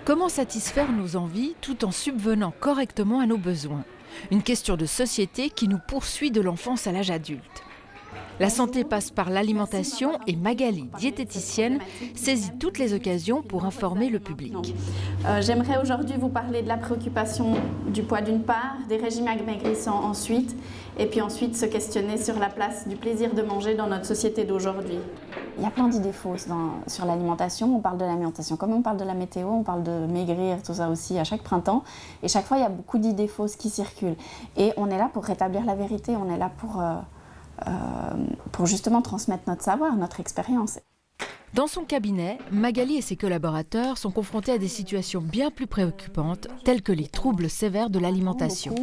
Comment satisfaire nos envies tout en subvenant correctement à nos besoins? Une question de société qui nous poursuit de l'enfance à l'âge adulte. La santé passe par l'alimentation et Magali, diététicienne, saisit toutes les occasions pour informer le public. J'aimerais aujourd'hui vous parler de la préoccupation du poids d'une part, des régimes amaigrissants ensuite, et puis ensuite se questionner sur la place du plaisir de manger dans notre société d'aujourd'hui. Il y a plein d'idées fausses sur l'alimentation. On parle de l'alimentation comme on parle de la météo, on parle de maigrir, tout ça aussi à chaque printemps. Et chaque fois, il y a beaucoup d'idées fausses qui circulent. Et on est là pour rétablir la vérité, on est là pour justement transmettre notre savoir, notre expérience. Dans son cabinet, Magali et ses collaborateurs sont confrontés à des situations bien plus préoccupantes, telles que les troubles sévères de l'alimentation.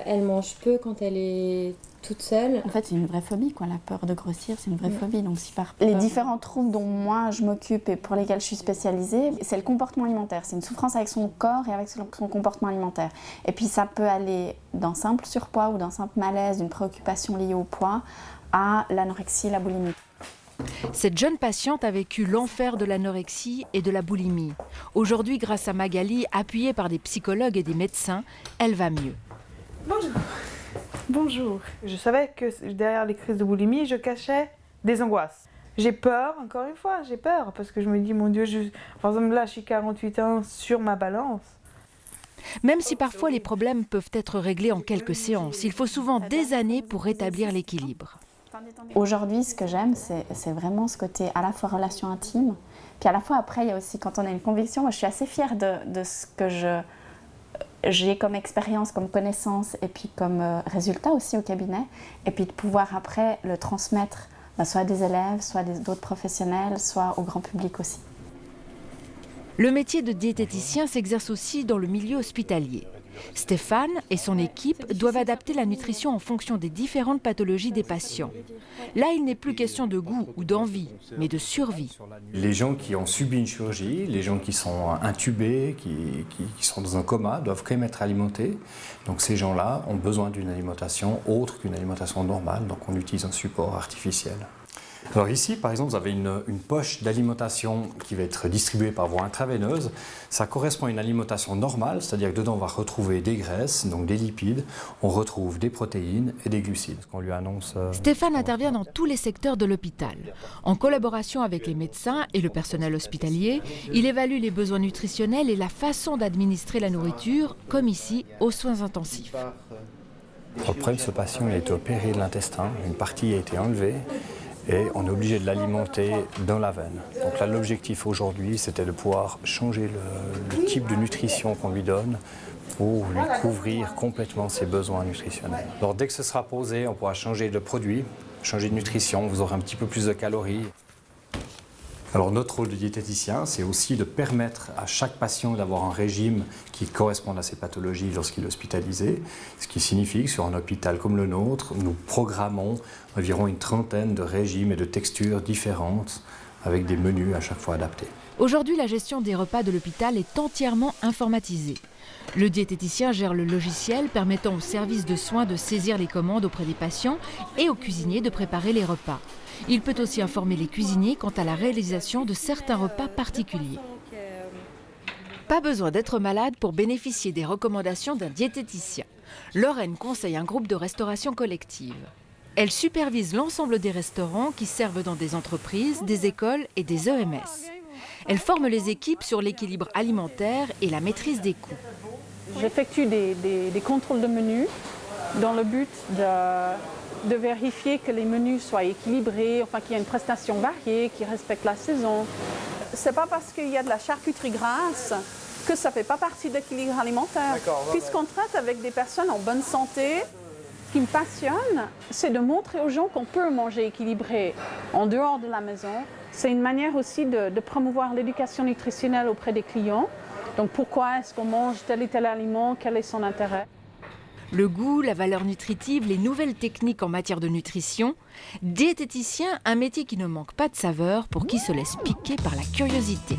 Elle mange peu quand elle est toute seule. En fait, c'est une vraie phobie, quoi. La peur de grossir, c'est une vraie phobie. Donc, les différents troubles dont moi je m'occupe et pour lesquels je suis spécialisée, c'est le comportement alimentaire. C'est une souffrance avec son corps et avec son comportement alimentaire. Et puis, ça peut aller d'un simple surpoids ou d'un simple malaise, d'une préoccupation liée au poids, à l'anorexie, la boulimie. Cette jeune patiente a vécu l'enfer de l'anorexie et de la boulimie. Aujourd'hui, grâce à Magali, appuyée par des psychologues et des médecins, elle va mieux. Bonjour. Bonjour. Je savais que derrière les crises de boulimie, je cachais des angoisses. J'ai peur, encore une fois, j'ai peur, parce que je me dis, mon Dieu, par exemple là, je suis 48 ans sur ma balance. Même si parfois les problèmes peuvent être réglés en quelques séances, il faut souvent des années pour rétablir l'équilibre. Aujourd'hui, ce que j'aime, c'est vraiment ce côté à la fois relation intime, puis à la fois après, il y a aussi quand on a une conviction, moi je suis assez fière de ce que j'ai comme expérience, comme connaissance et puis comme résultat aussi au cabinet, et puis de pouvoir après le transmettre soit à des élèves, soit à d'autres professionnels, soit au grand public aussi. Le métier de diététicien s'exerce aussi dans le milieu hospitalier. Stéphane et son équipe doivent adapter la nutrition en fonction des différentes pathologies des patients. Là, il n'est plus question de goût ou d'envie, mais de survie. Les gens qui ont subi une chirurgie, les gens qui sont intubés, qui sont dans un coma, doivent quand même être alimentés. Donc ces gens-là ont besoin d'une alimentation autre qu'une alimentation normale, donc on utilise un support artificiel. Alors ici, par exemple, vous avez une poche d'alimentation qui va être distribuée par voie intraveineuse. Ça correspond à une alimentation normale, c'est-à-dire que dedans on va retrouver des graisses, donc des lipides, on retrouve des protéines et des glucides. On lui annonce, Stéphane intervient dans tous les secteurs de l'hôpital. En collaboration avec les médecins et le personnel hospitalier, il évalue les besoins nutritionnels et la façon d'administrer la nourriture, comme ici, aux soins intensifs. Le problème de ce patient, il a été opéré de l'intestin, une partie a été enlevée. Et on est obligé de l'alimenter dans la veine. Donc là, l'objectif aujourd'hui, c'était de pouvoir changer le type de nutrition qu'on lui donne pour lui couvrir complètement ses besoins nutritionnels. Alors dès que ce sera posé, on pourra changer de produit, changer de nutrition, vous aurez un petit peu plus de calories. Alors notre rôle de diététicien, c'est aussi de permettre à chaque patient d'avoir un régime qui corresponde à ses pathologies lorsqu'il est hospitalisé, ce qui signifie que sur un hôpital comme le nôtre, nous programmons environ une trentaine de régimes et de textures différentes avec des menus à chaque fois adaptés. Aujourd'hui, la gestion des repas de l'hôpital est entièrement informatisée. Le diététicien gère le logiciel permettant au service de soins de saisir les commandes auprès des patients et aux cuisiniers de préparer les repas. Il peut aussi informer les cuisiniers quant à la réalisation de certains repas particuliers. Pas besoin d'être malade pour bénéficier des recommandations d'un diététicien. Lorraine conseille un groupe de restauration collective. Elle supervise l'ensemble des restaurants qui servent dans des entreprises, des écoles et des EMS. Elle forme les équipes sur l'équilibre alimentaire et la maîtrise des coûts. J'effectue des contrôles de menus dans le but de vérifier que les menus soient équilibrés, enfin qu'il y ait une prestation variée, qui respecte la saison. C'est pas parce qu'il y a de la charcuterie grasse que ça fait pas partie de l'équilibre alimentaire. Puisqu'on traite avec des personnes en bonne santé, ce qui me passionne, c'est de montrer aux gens qu'on peut manger équilibré en dehors de la maison. C'est une manière aussi de promouvoir l'éducation nutritionnelle auprès des clients. Donc pourquoi est-ce qu'on mange tel et tel aliment, quel est son intérêt? Le goût, la valeur nutritive, les nouvelles techniques en matière de nutrition. Diététicien, un métier qui ne manque pas de saveur pour qui se laisse piquer par la curiosité.